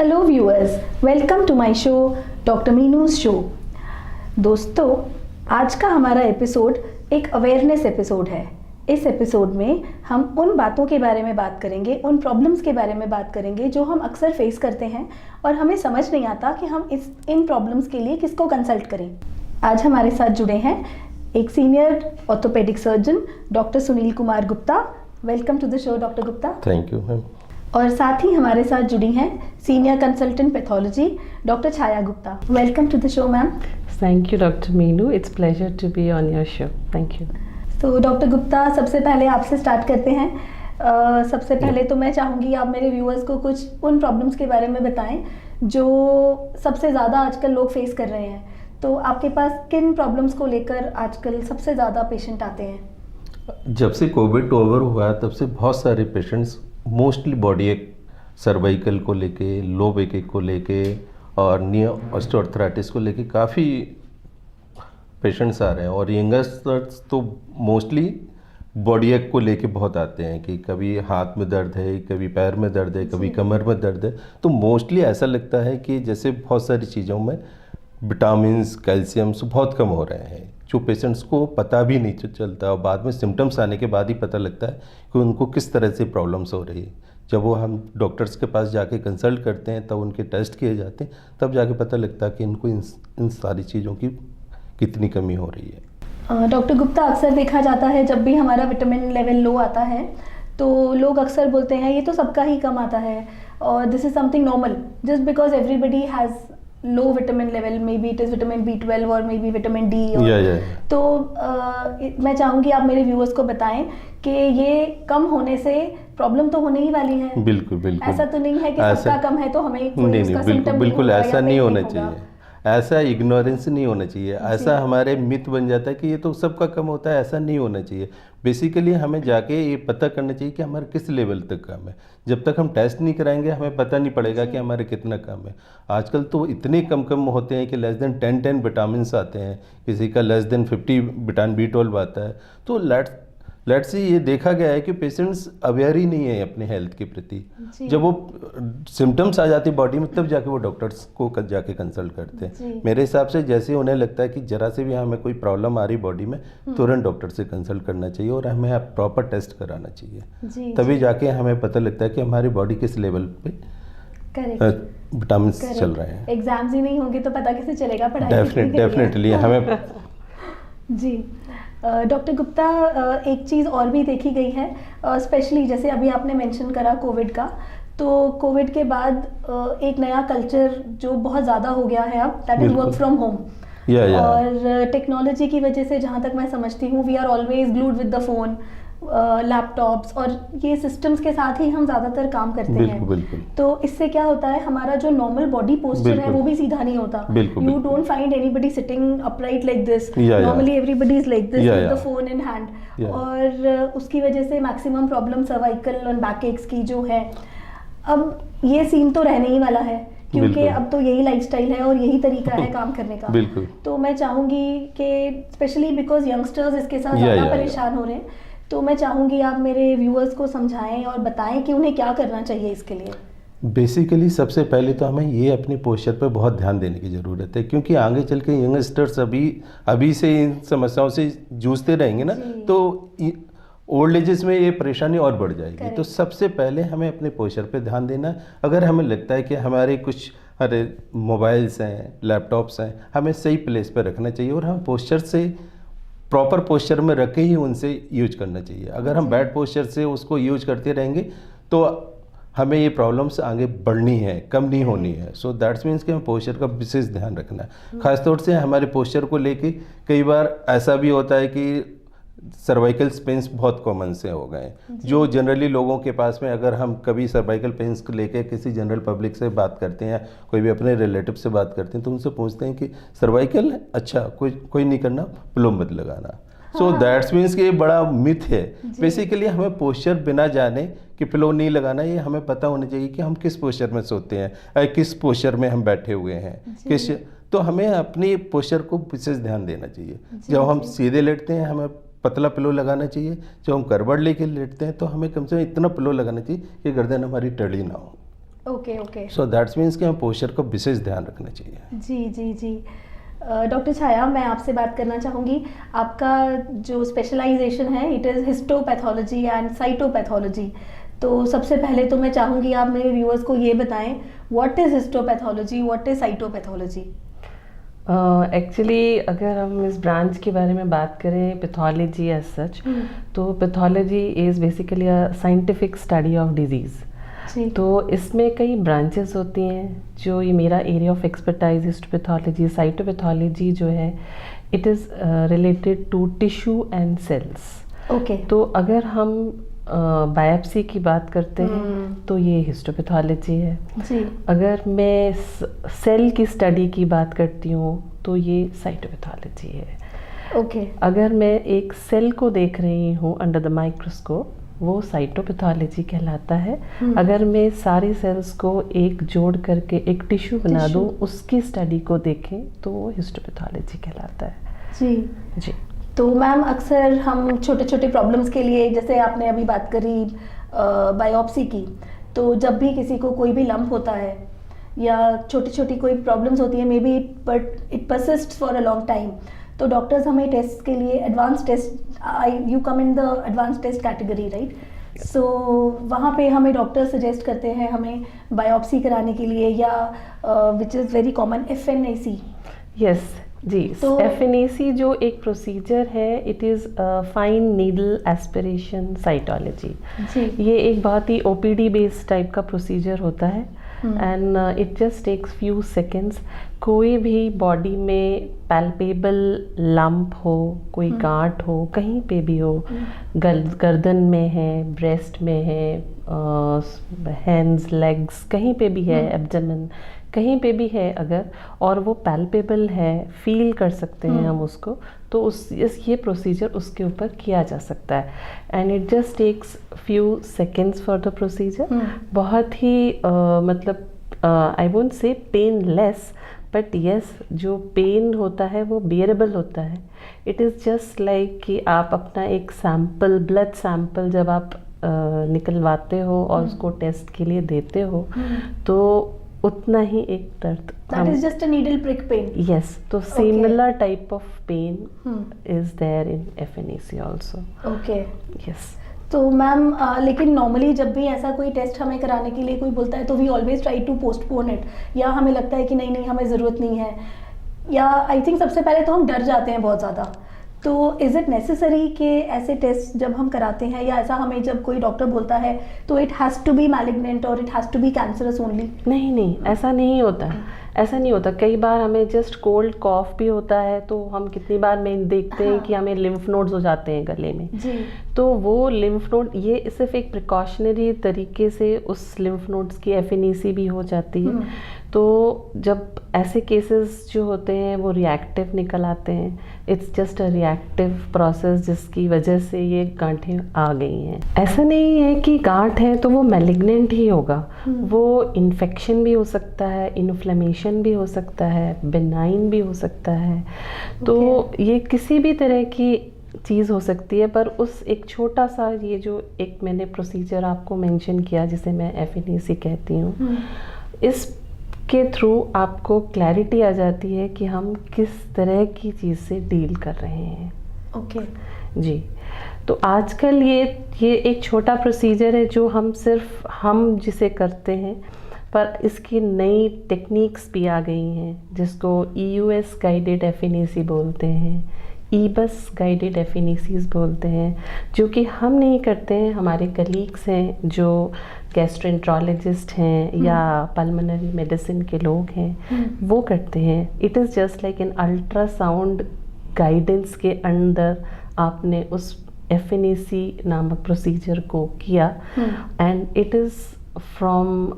Hello viewers, welcome to my show doctor Meenu's show. दोस्तों, आज का हमारा एपिसोड एक अवेयरनेस एपिसोड है। इस एपिसोड में हम उन बातों के बारे में बात करेंगे, उन प्रॉब्लम्स के बारे में बात करेंगे जो हम अक्सर फेस करते हैं और हमें समझ नहीं आता कि हम इन प्रॉब्लम्स के लिए किसको कंसल्ट करें। आज हमारे साथ जुड़े हैं एक senior orthopaedic surgeon doctor Sunil Kumar Gupta. Welcome to the show doctor Gupta. Thank you ma'am. और साथ ही हमारे साथ जुड़ी हैं senior consultant pathology doctor Chhaya Gupta. Welcome to the show ma'am. Thank you, Dr. Meenu. It's pleasure to be on your show. Thank you. तो doctor Gupta, सबसे पहले आपसे स्टार्ट करते हैं। सबसे पहले तो मैं चाहूँगी आप मेरे व्यूअर्स को कुछ उन प्रॉब्लम्स के बारे में बताएं जो सबसे ज़्यादा आजकल लोग फेस कर रहे हैं। तो आपके पास किन प्रॉब्लम्स को लेकर आजकल सबसे ज़्यादा पेशेंट आते हैं? जब से कोविड ओवर हुआ तब से बहुत सारे पेशेंट्स मोस्टली बॉडी एक सर्वाइकल को लेके, लो बैक एक को लेके और नी ऑस्टियोआर्थराइटिस को लेके काफ़ी पेशेंट्स आ रहे हैं। और यंगस्टर्स तो मोस्टली बॉडी एक को लेके बहुत आते हैं कि कभी हाथ में दर्द है, कभी पैर में दर्द है, कभी कमर में दर्द है। तो मोस्टली ऐसा लगता है कि जैसे बहुत सारी चीज़ों में विटामिन्स, कैल्शियम्स बहुत कम हो रहे हैं, जो पेशेंट्स को पता भी नहीं चलता और बाद में सिम्टम्स आने के बाद ही पता लगता है कि उनको किस तरह से प्रॉब्लम्स हो रही है। जब वो हम डॉक्टर्स के पास जाके कंसल्ट करते हैं तब उनके टेस्ट किए जाते हैं, तब जाके पता लगता है कि इनको इन सारी चीज़ों की कितनी कमी हो रही है। डॉक्टर गुप्ता, अक्सर देखा जाता है जब भी हमारा विटामिन लेवल लो आता है तो लोग अक्सर बोलते हैं ये तो सबका ही कम आता है और this is something normal just because everybody has low vitamin level, may be it is vitamin B12 और मे बी विटामिन D। तो मैं चाहूँगी आप मेरे व्यूअर्स को बताएं कि ये कम होने से प्रॉब्लम तो होने ही वाली है। बिल्कुल बिल्कुल। ऐसा तो नहीं है कि सबका कम है तो हमें नहीं, बिल्कुल ऐसा नहीं होना चाहिए। ऐसा इग्नोरेंस नहीं होना चाहिए। ऐसा हमारे मिथ बन जाता है कि ये तो सबका कम होता है, ऐसा नहीं होना चाहिए। बेसिकली हमें जाके ये पता करना चाहिए कि हमारे किस लेवल तक कम है। जब तक हम टेस्ट नहीं कराएंगे हमें पता नहीं पड़ेगा कि हमारे कितना कम है। आजकल तो इतने कम होते हैं कि लेस देन 10 विटामिन आते हैं, किसी का लेस देन 50 विटामिन B12 आता है। तो लेट्स से ये देखा गया है कि पेशेंट्स अवेयर ही नहीं है अपने हेल्थ के प्रति। जब वो सिम्टम्स आ जाती बॉडी में तब जाके वो डॉक्टर्स को जाके कंसल्ट करते हैं। मेरे हिसाब से जैसे उन्हें लगता है कि जरा से भी हमें कोई प्रॉब्लम आ रही बॉडी में, तुरंत डॉक्टर से कंसल्ट करना चाहिए और हमें प्रॉपर टेस्ट कराना चाहिए। तभी जाके हमें पता लगता है कि हमारी बॉडी किस लेवल पे विटामिन चल रहे हैं। एग्जाम्स ही नहीं होंगे तो पता कैसे चलेगा पढ़ाई? डेफिनेटली हमें जी। डॉक्टर गुप्ता, एक चीज़ और भी देखी गई है, स्पेशली जैसे अभी आपने मेंशन करा कोविड का, तो कोविड के बाद एक नया कल्चर जो बहुत ज़्यादा हो गया है अब, that is work from home. और टेक्नोलॉजी की वजह से जहाँ तक मैं समझती हूँ we are always glued with the phone, laptops और ये सिस्टम्स के साथ ही हम ज़्यादातर काम करते हैं। बिल्कुल। तो इससे क्या होता है, हमारा जो नॉर्मल बॉडी पोस्चर है वो भी सीधा नहीं होता। You don't find anybody sitting upright like this. Normally everybody is like this with the phone in hand. और उसकी वजह से मैक्सिमम प्रॉब्लम सर्वाइकल और बैक एक्स की जो है, अब ये सीन तो रहने ही वाला है क्योंकि अब तो यही लाइफस्टाइल है और यही तरीका है काम करने का। तो मैं चाहूँगी कि स्पेशली बिकॉज यंगस्टर्स इसके साथ ज़्यादा परेशान हो रहे हैं, तो मैं चाहूँगी आप मेरे व्यूअर्स को समझाएं और बताएं कि उन्हें क्या करना चाहिए इसके लिए। बेसिकली सबसे पहले तो हमें ये अपनी पोस्चर पर बहुत ध्यान देने की ज़रूरत है, क्योंकि आगे चल के यंगस्टर्स अभी से इन समस्याओं से जूझते रहेंगे ना, तो ओल्ड एजेस में ये परेशानी और बढ़ जाएगी। तो सबसे पहले हमें अपने पोस्चर पे ध्यान देना है। अगर हमें लगता है कि हमारे कुछ मोबाइल्स हैं, लैपटॉप्स हैं, हमें सही प्लेस पर रखना चाहिए और हम पोस्चर से प्रॉपर पोस्चर में रख के ही उनसे यूज करना चाहिए। अगर हम बैड पोस्चर से उसको यूज करते रहेंगे तो हमें ये प्रॉब्लम्स आगे बढ़नी है, कम नहीं होनी है। सो दैट्स मीन्स कि हमें पोस्चर का विशेष ध्यान रखना है। खासतौर से हमारे पोस्चर को लेके कई बार ऐसा भी होता है कि सर्वाइकल पेन्स बहुत कॉमन से हो गए, जो जनरली लोगों के पास में, अगर हम कभी सर्वाइकल पेन्स को लेके किसी जनरल पब्लिक से बात करते हैं, कोई भी अपने रिलेटिव से बात करते हैं, तो उनसे पूछते हैं कि सर्वाइकल, अच्छा कोई नहीं करना, पिलो मत लगाना। सो दैट्स मीन्स कि ये बड़ा मिथ है। बेसिकली हमें पोस्चर बिना जाने कि पिलो नहीं लगाना, ये हमें पता होना चाहिए कि हम किस पोस्चर में सोते हैं, किस पोस्चर में हम बैठे हुए हैं, तो हमें अपनी पोस्चर को विशेष ध्यान देना चाहिए। जब हम सीधे लेटते हैं हमें पतला पिलो लगाना चाहिए, जब हम करवट लेके लेटते हैं तो हमें कम से कम इतना पिलो लगाना चाहिए कि गर्दन हमारी टेढ़ी ना हो। Okay okay. So that's means कि हमें पोस्चर को विशेष ध्यान रखना चाहिए। जी जी जी। डॉक्टर छाया, मैं आपसे बात करना चाहूँगी, आपका जो स्पेशलाइजेशन है it is histopathology and cytopathology. तो सबसे पहले तो मैं चाहूँगी आप मेरे व्यूअर्स को ये बताएं, what is histopathology, what is cytopathology? Actually अगर हम इस ब्रांच के बारे में बात करें पैथोलॉजी एज सच, तो pathology is basically a scientific study of disease. तो इसमें कई ब्रांचेस होती हैं। जो ये मेरा area of expertise histopathology, cytopathology जो है it is related to tissue and cells. Okay. तो अगर हम बायोप्सी की बात करते हैं तो ये हिस्टोपैथोलॉजी है जी। अगर मैं सेल की स्टडी की बात करती हूँ तो ये साइटोपैथोलॉजी है। ओके। अगर मैं एक सेल को देख रही हूँ अंडर द माइक्रोस्कोप, वो साइटोपैथोलॉजी कहलाता है। अगर मैं सारी सेल्स को एक जोड़ करके एक टिश्यू बना दूँ, उसकी स्टडी को देखें तो वो हिस्टोपैथोलॉजी कहलाता है। जी जी। तो मैम अक्सर हम छोटे छोटे प्रॉब्लम्स के लिए, जैसे आपने अभी बात करी बायोप्सी की, तो जब भी किसी को कोई भी लंप होता है या छोटी छोटी कोई प्रॉब्लम्स होती है, may be it persist for a long time, तो डॉक्टर्स हमें टेस्ट के लिए advance test, you come in the advance test category, right? So वहाँ पे हमें डॉक्टर सजेस्ट करते हैं हमें बायोप्सी कराने के लिए, या which is very common FNAC। Yes जी। तो FNAC जो एक प्रोसीजर है, it is fine needle aspiration cytology. ये एक बहुत ही OPD बेस्ड टाइप का प्रोसीजर होता है and it just takes few seconds. कोई भी बॉडी में पैल्पेबल लंप हो, कोई गांठ हो, कहीं पे भी हो, गर्दन में है, ब्रेस्ट में है, हैंड्स, लेग्स, कहीं पे भी है, एब्डोमेन, कहीं पे भी है अगर, और वो पैल्पेबल है, फील कर सकते हैं हम उसको, तो ये प्रोसीजर उसके ऊपर किया जा सकता है and it just takes few seconds for the procedure. बहुत ही मतलब I won't say painless, but yes जो पेन होता है वो बियरेबल होता है। इट इज़ जस्ट लाइक कि आप अपना एक सैम्पल, ब्लड सैम्पल जब आप निकलवाते हो और उसको टेस्ट के लिए देते हो, तो उतना ही एक दर्द, that is just a needle prick pain. yes, तो similar type of pain is there in FNAC also. Okay. yes. तो मैम लेकिन नॉर्मली जब भी ऐसा कोई टेस्ट हमें कराने के लिए कोई बोलता है तो we always try to postpone it, या हमें लगता है कि नहीं नहीं हमें ज़रूरत नहीं है, या आई थिंक सबसे पहले तो हम डर जाते हैं बहुत ज़्यादा। तो इज़ इट नेसेसरी कि ऐसे टेस्ट जब हम कराते हैं, या ऐसा हमें जब कोई डॉक्टर बोलता है तो it has to be malignant और it has to be cancerous only? नहीं, ऐसा नहीं होता। ऐसा नहीं होता। कई बार हमें जस्ट कोल्ड कॉफ भी होता है तो हम कितनी बार में देखते हैं कि हमें लिम्फ नोड्स हो जाते हैं गले में जी। तो वो लिम्फ नोड, ये सिर्फ एक प्रिकॉशनरी तरीके से उस लिम्फ नोड्स की FNAC भी हो जाती है। तो जब ऐसे केसेस जो होते हैं वो रिएक्टिव निकल आते हैं, it's just a reactive process जिसकी वजह से ये गांठें आ गई हैं। ऐसा नहीं है कि गांठ है तो वो मैलिग्नेंट ही होगा, वो इन्फेक्शन भी हो सकता है, इन्फ्लेमेशन भी हो सकता है, बेनाइन भी हो सकता है। तो ये किसी भी तरह की चीज़ हो सकती है, पर उस एक छोटा सा ये जो एक मैंने प्रोसीजर आपको मेंशन किया जिसे मैं FNAC कहती हूँ, इस के थ्रू आपको क्लैरिटी आ जाती है कि हम किस तरह की चीज़ से डील कर रहे हैं। ओके जी। तो आजकल ये एक छोटा प्रोसीजर है जो हम जिसे करते हैं, पर इसकी नई टेक्निक्स भी आ गई हैं जिसको EUS गाइडेड FNAC बोलते हैं, EBUS गाइडेड FNACs बोलते हैं, जो कि हम नहीं करते हैं, हमारे कलीग्स हैं जो गैस्ट्रोएंट्रोलॉजिस्ट हैं या पल्मोनरी मेडिसिन के लोग हैं, वो करते हैं। It is just like an ultrasound guidance के अंदर आपने उस FNAC नामक प्रोसीजर को किया एंड इट इज़ फ्रॉम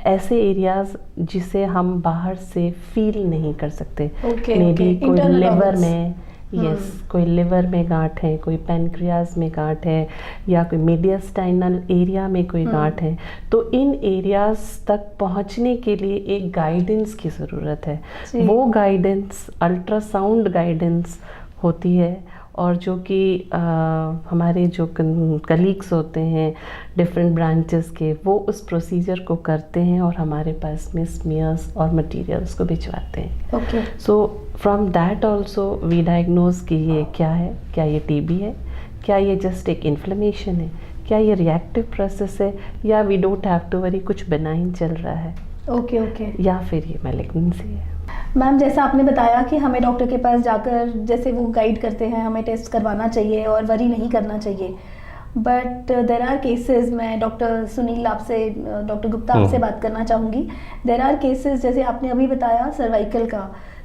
ऐसे एरियाज जिसे हम बाहर से फील नहीं कर सकते। मे बी कोई लिवर में, कोई लिवर में गांठ है, कोई पैनक्रियाज में गांठ है, या कोई मीडियस्टाइनल एरिया में कोई गांठ है, तो इन एरियाज तक पहुंचने के लिए एक गाइडेंस की ज़रूरत है। वो गाइडेंस अल्ट्रासाउंड गाइडेंस होती है और जो कि हमारे जो कलीग्स होते हैं डिफरेंट ब्रांचेस के, वो उस प्रोसीजर को करते हैं और हमारे पास में स्मीयर्स और मटेरियल्स को भिजवाते हैं। Okay. So from that also we diagnose कि ये क्या है, क्या ये टीबी है, क्या ये जस्ट एक इन्फ्लेमेशन है, क्या ये रिएक्टिव प्रोसेस है, या we don't have to worry कुछ बेनाइन चल रहा है। Okay okay. या फिर ये मैलिग्नेंसी है। मैम जैसा आपने बताया कि हमें डॉक्टर के पास जाकर जैसे वो गाइड करते हैं, हमें टेस्ट करवाना चाहिए और वरी नहीं करना चाहिए, बट देर आर केसेस, मैं डॉक्टर सुनील आपसे, डॉक्टर गुप्ता आपसे बात करना चाहूँगी। देर आर केसेस जैसे आपने अभी बताया सर्वाइकल का,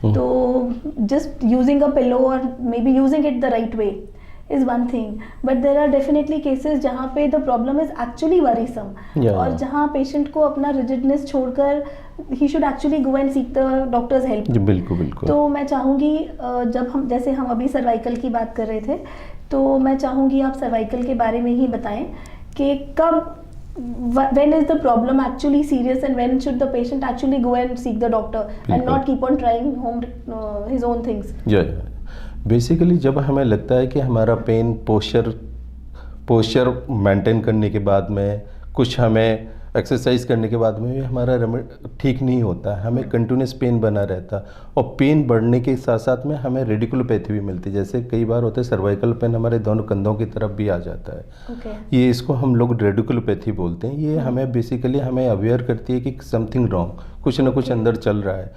तो जस्ट यूजिंग अ पिलो और may be using it the right way is one thing, but there are definitely cases जहाँ पे the problem is actually worrisome, और जहाँ patient को अपना rigidness छोड़कर he should actually go and seek the doctor's help। बिल्कुल बिल्कुल। तो मैं चाहूँगी जब हम, जैसे हम अभी सर्वाइकल की बात कर रहे थे, तो मैं चाहूँगी आप सर्वाइकल के बारे में ही बताएं कि कब, when is the problem actually serious and when should the patient actually go and seek the doctor and not keep on trying his own things। Basically जब हमें लगता है कि हमारा पेन पोस्चर मेंटेन करने के बाद में, कुछ हमें एक्सरसाइज करने के बाद में भी हमारा ठीक नहीं होता है, हमें कंटिन्यूस पेन बना रहता, और पेन बढ़ने के साथ साथ में हमें रेडिकुलोपैथी भी मिलती है। जैसे कई बार होता है सर्वाइकल पेन हमारे दोनों कंधों की तरफ भी आ जाता है। ये इसको हम लोग रेडिकुलोपैथी बोलते हैं। ये हमें बेसिकली हमें अवेयर करती है कि समथिंग रॉन्ग, कुछ ना कुछ अंदर चल रहा है,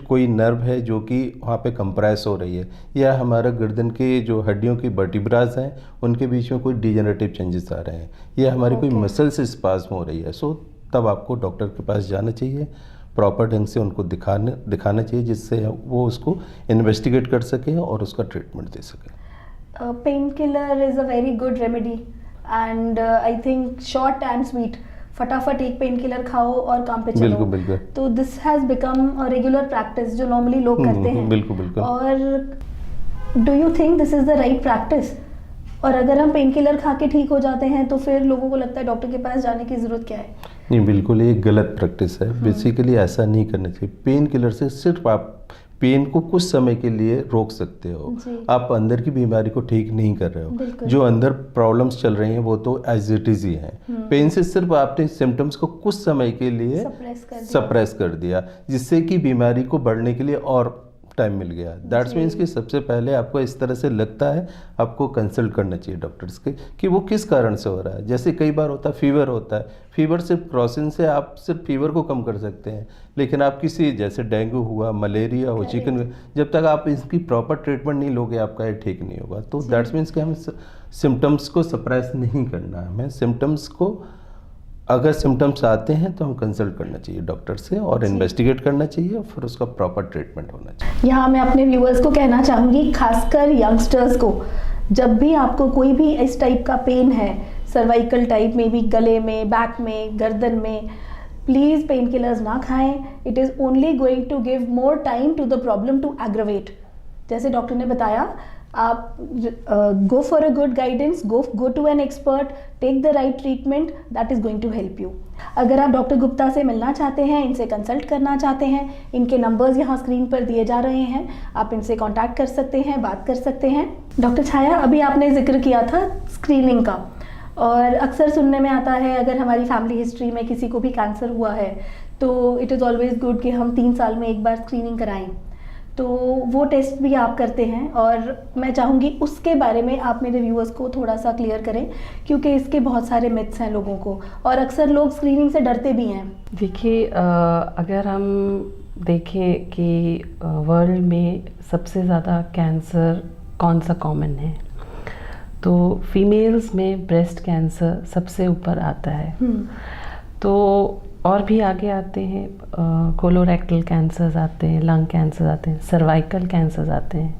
कोई नर्व है जो कि वहाँ पे कंप्रेस हो रही है, या हमारा गर्दन के जो हड्डियों की वर्टिब्रास हैं उनके बीच में कोई डिजेनरेटिव चेंजेस आ रहे हैं, या हमारी कोई मसल्स स्पाज्म हो रही है। सो तब आपको डॉक्टर के पास जाना चाहिए, प्रॉपर ढंग से उनको दिखाना चाहिए, जिससे वो उसको इन्वेस्टिगेट कर सके और उसका ट्रीटमेंट दे सके। Pain killer is a very good remedy and I think short and sweet, फटाफट एक पेन किलर खाओ और काम पे चलो। बिल्कुल बिल्कुल। तो this has become a regular practice जो नॉर्मली लोग करते हैं। बिल्कुल बिल्कुल। और do you think this is the right practice? और अगर हम पेन किलर खा के ठीक हो जाते हैं तो फिर लोगों को लगता है डॉक्टर के पास जाने की ज़रूरत क्या है? नहीं, बिल्कुल ये गलत प्रैक्टिस है। बेसिकली ऐसा नहीं करना चाहिए। पेन किलर से सिर्फ आप पेन को कुछ समय के लिए रोक सकते हो, आप अंदर की बीमारी को ठीक नहीं कर रहे हो। जो अंदर प्रॉब्लम्स चल रही हैं वो तो एज इट इज ही हैं। पेन से सिर्फ आपने सिम्टम्स को कुछ समय के लिए सप्रेस कर दिया, जिससे कि बीमारी को बढ़ने के लिए और टाइम मिल गया। दैट्स मीन्स कि सबसे पहले आपको इस तरह से लगता है आपको कंसल्ट करना चाहिए डॉक्टर्स के कि वो किस कारण से हो रहा है। जैसे कई बार होता है फीवर होता है, फीवर सिर्फ क्रॉसिन से आप सिर्फ फीवर को कम कर सकते हैं, लेकिन आप किसी जैसे डेंगू हुआ, मलेरिया हो, चिकन, जब तक आप इसकी प्रॉपर ट्रीटमेंट नहीं लोगे आपका ये ठीक नहीं होगा। तो दैट्स मीन्स कि हमें सिम्टम्स को सप्रेस नहीं करना है, हमें सिम्टम्स को, अगर सिम्टम्स आते हैं तो हम कंसल्ट करना चाहिए डॉक्टर से और इन्वेस्टिगेट करना चाहिए और फिर उसका प्रॉपर ट्रीटमेंट होना चाहिए। यहाँ मैं अपने व्यूअर्स को कहना चाहूँगी, खासकर यंगस्टर्स को, जब भी आपको कोई भी इस टाइप का पेन है, सर्वाइकल टाइप में भी, गले में, बैक में, गर्दन में, प्लीज़ पेन किलर्स ना खाएं। It is only going to give more time to the problem to aggravate. जैसे डॉक्टर ने बताया, आप go for a good guidance, go to an expert, take the right treatment, that is going to help you। अगर आप doctor Gupta से मिलना चाहते हैं, इनसे कंसल्ट करना चाहते हैं, इनके नंबर्स यहाँ स्क्रीन पर दिए जा रहे हैं, आप इनसे कांटेक्ट कर सकते हैं, बात कर सकते हैं। डॉक्टर छाया, अभी आपने जिक्र किया था स्क्रीनिंग का, और अक्सर सुनने में आता है अगर हमारी फैमिली हिस्ट्री में किसी को भी कैंसर हुआ है तो इट इज़ ऑलवेज गुड कि हम 3 साल में एक बार स्क्रीनिंग कराएं। तो वो टेस्ट भी आप करते हैं, और मैं चाहूँगी उसके बारे में आप मेरे व्यूअर्स को थोड़ा सा क्लियर करें, क्योंकि इसके बहुत सारे मिथ्स हैं लोगों को, और अक्सर लोग स्क्रीनिंग से डरते भी हैं। देखिए, अगर हम देखें कि वर्ल्ड में सबसे ज़्यादा कैंसर कौन सा कॉमन है, तो फीमेल्स में ब्रेस्ट कैंसर सबसे ऊपर आता है। तो और भी आगे आते हैं, कोलोरेक्टल कैंसर्स आते हैं, लंग कैंसर आते हैं, सर्वाइकल कैंसर्स आते हैं।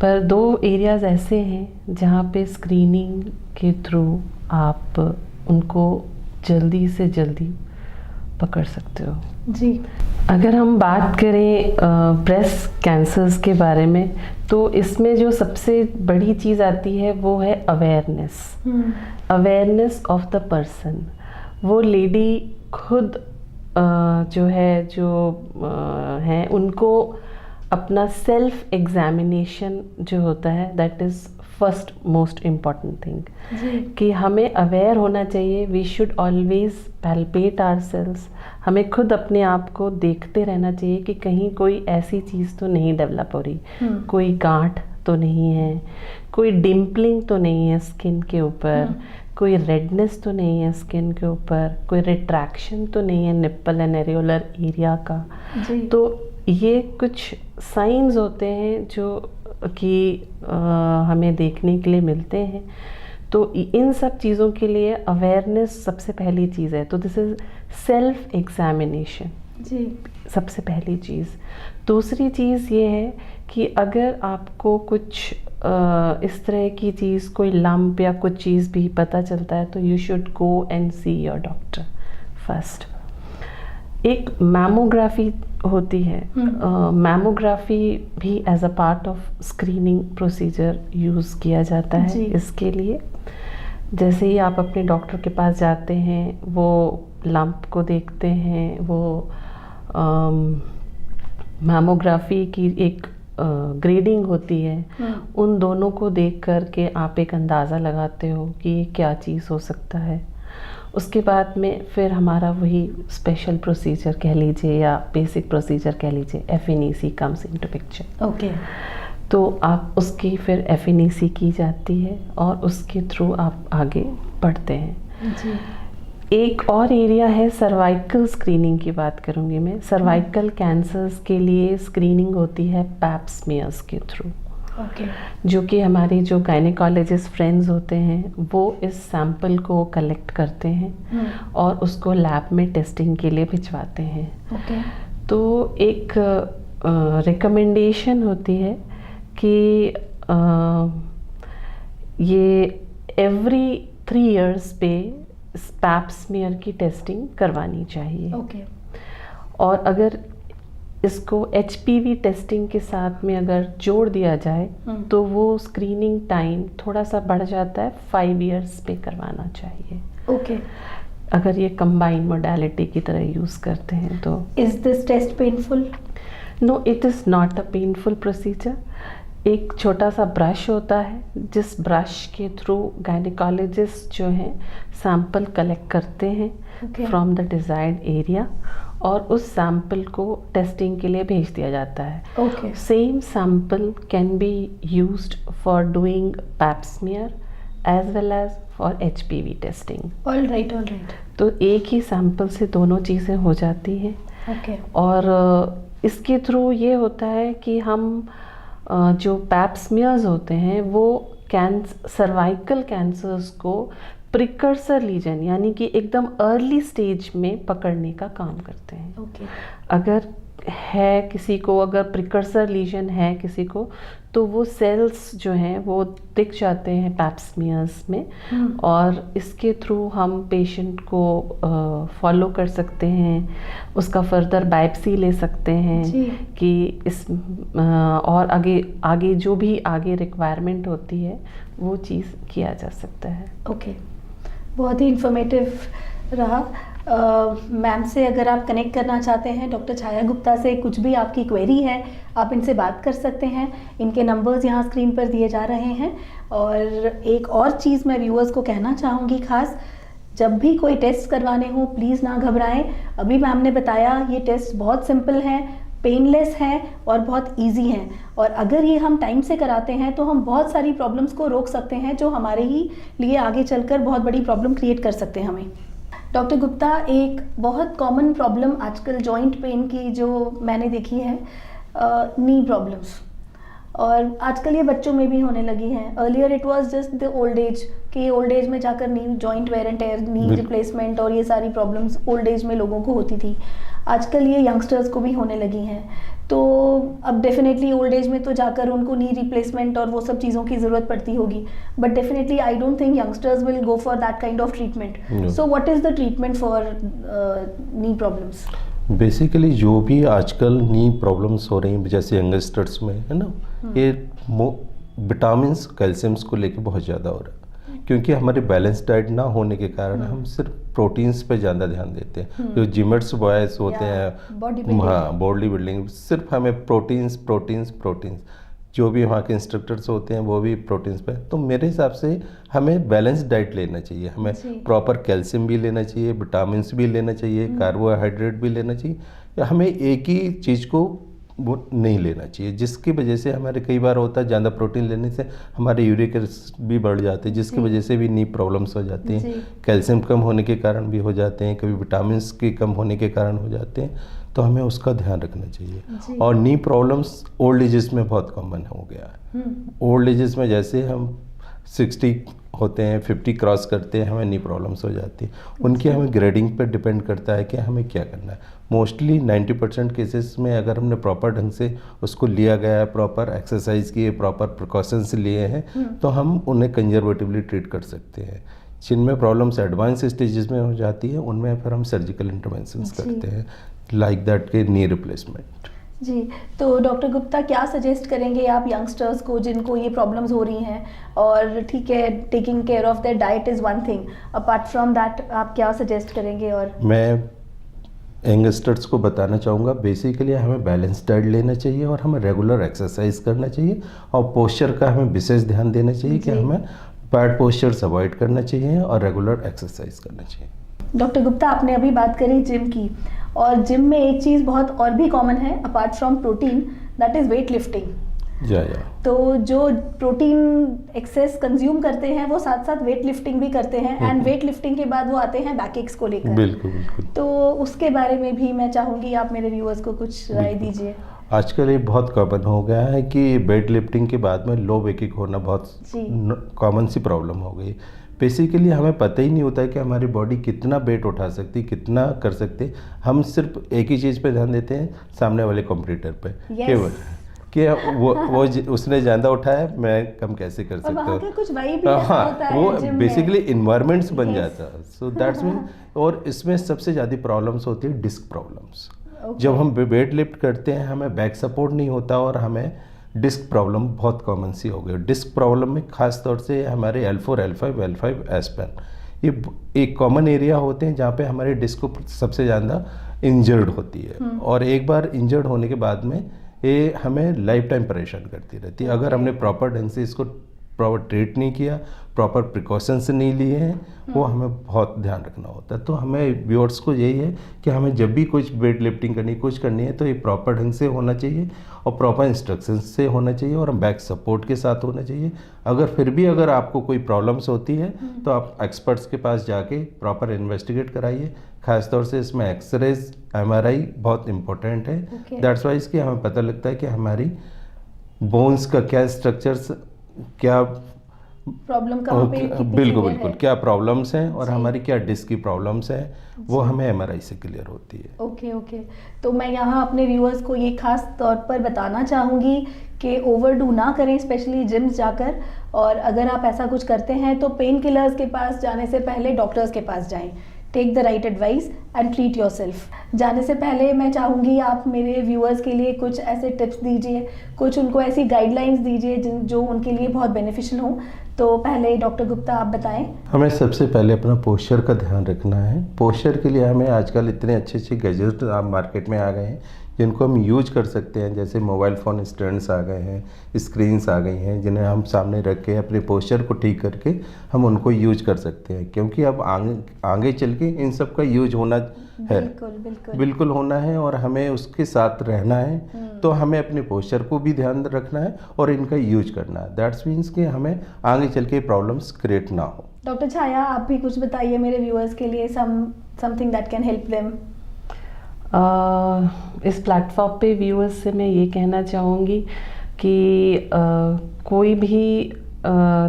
पर 2 एरियाज़ ऐसे हैं जहाँ पे स्क्रीनिंग के थ्रू आप उनको जल्दी से जल्दी पकड़ सकते हो। जी। अगर हम बात करें ब्रेस्ट कैंसर्स के बारे में, तो इसमें जो सबसे बड़ी चीज़ आती है वो है अवेयरनेस ऑफ द पर्सन। वो लेडी खुद जो है उनको अपना सेल्फ एग्जामिनेशन जो होता है, that is first most important thing कि हमें अवेयर होना चाहिए. We should always palpate ourselves. हमें खुद अपने आप को देखते रहना चाहिए कि कहीं कोई ऐसी चीज़ तो नहीं डेवलप हो रही, कोई गांठ तो नहीं है, कोई डिम्पलिंग तो नहीं है स्किन के ऊपर, कोई रेडनेस तो नहीं है स्किन के ऊपर, कोई रिट्रैक्शन तो नहीं है निप्पल एंड एरियोलर एरिया का. तो ये कुछ साइंस होते हैं जो कि हमें देखने के लिए मिलते हैं. तो इन सब चीज़ों के लिए अवेयरनेस सबसे पहली चीज़ है. तो दिस इज़ सेल्फ एग्जामिनेशन जी, सबसे पहली चीज़. दूसरी चीज़ ये है कि अगर आपको कुछ इस तरह की चीज़, कोई लंप या कुछ चीज़ भी पता चलता है तो you should go and see your doctor first. एक मैमोग्राफी होती है. मैमोग्राफी भी as a part of screening procedure use किया जाता है इसके लिए. जैसे ही आप अपने डॉक्टर के पास जाते हैं, वो लंप को देखते हैं, वो मैमोग्राफी की एक ग्रेडिंग होती है. उन दोनों को देख कर के आप एक अंदाज़ा लगाते हो कि ये क्या चीज़ हो सकता है. उसके बाद में फिर हमारा वही स्पेशल प्रोसीजर कह लीजिए या बेसिक प्रोसीजर कह लीजिए, FNEC comes into picture. Okay. तो आप उसकी फिर FNEC की जाती है और उसके थ्रू आप आगे बढ़ते हैं जी. एक और एरिया है सर्वाइकल स्क्रीनिंग की बात करूँगी मैं. सर्वाइकल कैंसर्स के लिए स्क्रीनिंग होती है पैप स्मीयर्स के थ्रू. जो कि हमारे जो गायनेकोलॉजिस्ट फ्रेंड्स होते हैं वो इस सैंपल को कलेक्ट करते हैं और उसको लैब में टेस्टिंग के लिए भिजवाते हैं. तो एक रिकमेंडेशन होती है कि ये एवरी 3 years पे पैप स्मीयर की टेस्टिंग करवानी चाहिए. और अगर इसको HPV टेस्टिंग के साथ में अगर जोड़ दिया जाए तो वो स्क्रीनिंग टाइम थोड़ा सा बढ़ जाता है, 5 years पे करवाना चाहिए. अगर ये कंबाइंड मोडालिटी की तरह यूज़ करते हैं तो. Is this test painful? No, it is not a painful procedure. एक छोटा सा ब्रश होता है जिस ब्रश के थ्रू गायनेकोलॉजिस्ट जो हैं सैंपल कलेक्ट करते हैं फ्रॉम द डिज़ायर्ड एरिया और उस सैंपल को टेस्टिंग के लिए भेज दिया जाता है. Same sample can be used for doing pap smear as well as for HPV testing. All right. तो एक ही सैंपल से दोनों चीज़ें हो जाती हैं. और इसके थ्रू ये होता है कि हम जो पैप स्मीयर्स होते हैं वो सर्वाइकल कैंसर्स को प्रिकर्सर लीजन यानी कि एकदम अर्ली स्टेज में पकड़ने का काम करते हैं. अगर है किसी को, अगर प्रिकर्सर लीजन है किसी को, तो वो सेल्स जो हैं वो दिख जाते हैं पैप स्मीयर्स में और इसके थ्रू हम पेशेंट को फॉलो कर सकते हैं. उसका फर्दर बायोप्सी ले सकते हैं कि इस और आगे जो भी आगे रिक्वायरमेंट होती है वो चीज़ किया जा सकता है. बहुत ही इंफॉर्मेटिव रहा. मैम से अगर आप कनेक्ट करना चाहते हैं, डॉक्टर छाया गुप्ता से कुछ भी आपकी क्वेरी है, आप इनसे बात कर सकते हैं. इनके नंबर्स यहाँ स्क्रीन पर दिए जा रहे हैं. और एक और चीज़ मैं व्यूअर्स को कहना चाहूँगी खास, जब भी कोई टेस्ट करवाने हो प्लीज़ ना घबराएं. अभी मैम ने बताया ये टेस्ट बहुत सिंपल हैं, पेनलेस हैं और बहुत इजी हैं. और अगर ये हम टाइम से कराते हैं तो हम बहुत सारी प्रॉब्लम्स को रोक सकते हैं जो हमारे ही लिए आगे चलकर बहुत बड़ी प्रॉब्लम क्रिएट कर सकते हैं हमें. डॉक्टर गुप्ता, एक बहुत कॉमन प्रॉब्लम आजकल जॉइंट पेन की जो मैंने देखी है, नी प्रॉब्लम्स, और आजकल ये बच्चों में भी होने लगी हैं. Earlier it was just the old age कि ओल्ड एज में जाकर knee joint wear and tear, knee replacement और ये सारी प्रॉब्लम्स ओल्ड एज में लोगों को होती थी. आजकल ये यंगस्टर्स को भी होने लगी हैं. तो अब डेफिनेटली ओल्ड एज में तो जाकर उनको नी रिप्लेसमेंट और वो सब चीज़ों की ज़रूरत पड़ती होगी, but definitely I don't think youngsters will go for that kind of treatment. So what is the treatment for knee problems? Basically जो भी आजकल नी प्रॉब्लम्स हो रही हैं जैसे यंगस्टर्स में है ना, ये विटामिन्स कैल्शियम्स को लेके बहुत ज़्यादा हो रहा है. क्योंकि हमारे बैलेंस डाइट ना होने के कारण हम सिर्फ प्रोटीन्स पे ज़्यादा ध्यान देते हैं. जो जिमर्स बॉयज़ होते हैं, हाँ, बॉडी बिल्डिंग, सिर्फ हमें प्रोटीन्स. जो भी वहाँ के इंस्ट्रक्टर्स होते हैं वो भी प्रोटीन्स पे। तो मेरे हिसाब से हमें बैलेंस डाइट लेना चाहिए, हमें प्रॉपर कैल्शियम भी लेना चाहिए, विटामिन भी लेना चाहिए, कार्बोहाइड्रेट भी लेना चाहिए। हमें एक ही चीज़ को वो नहीं लेना चाहिए, जिसकी वजह से हमारे कई बार होता है ज़्यादा प्रोटीन लेने से हमारे यूरिक एसिड भी बढ़ जाते हैं, जिसकी वजह से भी नी प्रॉब्लम्स हो जाती हैं, कैल्शियम कम होने के कारण भी हो जाते हैं, कभी विटामिन के कम होने के कारण हो जाते हैं। तो हमें उसका ध्यान रखना चाहिए। और नी प्रॉब्लम्स ओल्ड एजेस में बहुत कॉमन हो गया है। ओल्ड एजेस में जैसे हम 60 होते हैं, 50 क्रॉस करते हैं, हमें नी प्रॉब्लम्स हो जाती है। उनकी हमें ग्रेडिंग पर डिपेंड करता है कि हमें क्या करना है। मोस्टली 90% केसेस में अगर हमने प्रॉपर ढंग से उसको लिया गया है, प्रॉपर एक्सरसाइज किए, प्रॉपर प्रिकॉशंस लिए हैं, तो हम उन्हें कंजर्वेटिवली ट्रीट कर सकते हैं। जिनमें प्रॉब्लम्स एडवांस स्टेजेस में हो जाती है उनमें फिर हम सर्जिकल इंटरवेंशंस करते हैं, लाइक दैट के नी रिप्लेसमेंट। जी, तो डॉक्टर गुप्ता क्या सजेस्ट करेंगे आप यंगस्टर्स को जिनको ये प्रॉब्लम्स हो रही हैं? और ठीक है, taking care of their diet is one thing, apart from that आप क्या सजेस्ट करेंगे? और मैं यंगस्टर्स को बताना चाहूँगा, बेसिकली हमें बैलेंस डाइट लेना चाहिए और हमें रेगुलर एक्सरसाइज करना चाहिए और पोस्चर का हमें विशेष ध्यान देना चाहिए कि हमें बैड पोस्चर्स अवॉइड करना चाहिए और रेगुलर एक्सरसाइज करना चाहिए। डॉक्टर गुप्ता, आपने अभी बात करी जिम की, और जिम में एक चीज़ बहुत और भी कॉमन है apart from protein, that is weight lifting. तो जो प्रोटीन एक्सेस कंज्यूम करते हैं वो साथ साथ वेट लिफ्टिंग भी करते हैं, एंड वेट लिफ्टिंग के बाद वो आते हैं बैक एक्स को लेकर। बिल्कुल बिल्कुल। तो उसके बारे में भी मैं चाहूँगी आप मेरे व्यूअर्स को कुछ राय दीजिए। आजकल ये बहुत कॉमन हो गया है कि वेट लिफ्टिंग के बाद में लो वे किक होना बहुत कॉमन सी प्रॉब्लम हो गई। बेसिकली हमें पता ही नहीं होता है कि हमारी बॉडी कितना वेट उठा सकती, कितना कर सकते। हम सिर्फ एक ही चीज़ पे ध्यान देते हैं, सामने वाले कॉम्पिटिटर पे, कि वो उसने ज़्यादा उठाया, मैं कम कैसे कर सकता हूँ। कुछ वाइब भी ऐसा होता है, वो बेसिकली इन्वायरमेंट्स बन जाता है। सो दैट्स मीन, और इसमें सबसे ज़्यादा प्रॉब्लम्स होती है डिस्क प्रॉब्लम्स। जब हम वेट लिफ्ट करते हैं हमें बैक सपोर्ट नहीं होता और हमें डिस्क प्रॉब्लम बहुत कॉमन सी हो गई। डिस्क प्रॉब्लम में खास तौर से हमारे L4, L5, L5 एस्पेन, ये एक कॉमन एरिया होते हैं जहाँ पे हमारे डिस्क को सबसे ज़्यादा इंजर्ड होती है। और एक बार इंजर्ड होने के बाद में ये हमें लाइफ टाइम परेशान करती रहती है। अगर हमने प्रॉपर ढंग से इसको प्रॉपर ट्रीट नहीं किया, प्रॉपर प्रिकॉशंस नहीं लिए हैं, वो हमें बहुत ध्यान रखना होता है। तो हमें व्यूअर्स को यही है कि हमें जब भी कुछ वेट लिफ्टिंग करनी, कुछ करनी है, तो ये प्रॉपर ढंग से होना चाहिए और प्रॉपर इंस्ट्रक्शंस से होना चाहिए और बैक सपोर्ट के साथ होना चाहिए। अगर फिर भी अगर आपको कोई प्रॉब्लम्स होती है तो आप एक्सपर्ट्स के पास जाके प्रॉपर इन्वेस्टिगेट कराइए। खासतौर से इसमें एक्सरेज, MRI बहुत इम्पोर्टेंट है। दैट्स वाइज कि हमें पता लगता है कि हमारी बोन्स का क्या स्ट्रक्चर्स, क्या प्रॉब्लम कहाँ पे, बिल्कुल बिल्कुल क्या प्रॉब्लम्स हैं और हमारी क्या डिस्क की प्रॉब्लम्स हैं, वो हमें MRI से क्लियर होती है। ओके। तो मैं यहाँ अपने व्यूअर्स को ये खास तौर पर बताना चाहूँगी कि ओवरडू ना करें, स्पेशली जिम्स जाकर। और अगर आप ऐसा कुछ करते हैं तो पेन किलर्स के पास जाने से पहले डॉक्टर्स के पास जाएं। Take the right advice and treat yourself. जाने से पहले मैं चाहूँगी आप मेरे व्यूअर्स के लिए कुछ ऐसे टिप्स दीजिए, कुछ उनको ऐसी गाइडलाइंस दीजिए जो उनके लिए बहुत बेनिफिशियल हो। तो पहले डॉक्टर गुप्ता आप बताएं। हमें सबसे पहले अपना पोस्चर का ध्यान रखना है। पोस्चर के लिए हमें आजकल इतने अच्छे अच्छे गैजेट्स मार्केट में आ गए हैं जिनको हम यूज कर सकते हैं। जैसे मोबाइल फ़ोन स्टैंड्स आ गए हैं, स्क्रीन्स आ गई हैं, जिन्हें हम सामने रख के अपने पोस्चर को ठीक करके हम उनको यूज कर सकते हैं। क्योंकि अब आगे चल के इन सब का यूज होना है, बिल्कुल होना है और हमें उसके साथ रहना है। तो हमें अपने पोस्चर को भी ध्यान रखना है और इनका यूज करना है। दैट्स मीन्स कि हमें आगे चल के प्रॉब्लम्स क्रिएट ना हो। डॉक्टर छाया, आप भी कुछ बताइए मेरे व्यूअर्स के लिए, something that can help them. इस प्लेटफॉर्म पे व्यूअर्स से मैं ये कहना चाहूँगी कि कोई भी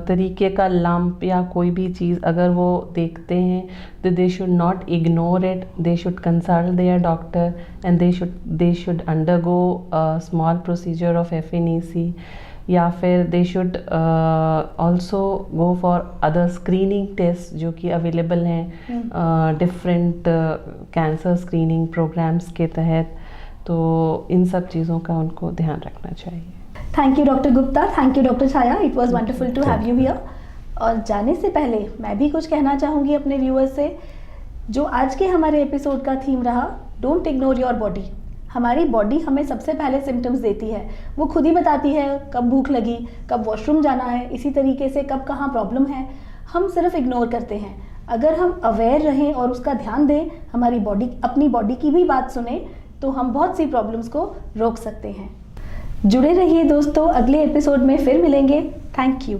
तरीके का लंप या कोई भी चीज़ अगर वो देखते हैं तो they should not ignore it, they should consult their doctor and they should undergo small procedure of FNAC, या फिर they should also go for other screening test जो कि अवेलेबल हैं डिफरेंट कैंसर स्क्रीनिंग प्रोग्राम्स के तहत। तो इन सब चीज़ों का उनको ध्यान रखना चाहिए। Thank you doctor Gupta, thank you doctor Chhaya, it was wonderful to have you here. और जाने से पहले मैं भी कुछ कहना चाहूँगी अपने व्यूअर्स से। जो आज के हमारे एपिसोड का थीम रहा, डोंट इग्नोर योर बॉडी। हमारी बॉडी हमें सबसे पहले सिम्टम्स देती है, वो खुद ही बताती है कब भूख लगी, कब वॉशरूम जाना है, इसी तरीके से कब कहाँ प्रॉब्लम है, हम सिर्फ इग्नोर करते हैं। अगर हम अवेयर रहें और उसका ध्यान दें, हमारी बॉडी, अपनी बॉडी की भी बात सुने, तो हम बहुत सी प्रॉब्लम्स को रोक सकते हैं। जुड़े रहिए दोस्तों, अगले एपिसोड में फिर मिलेंगे। Thank you.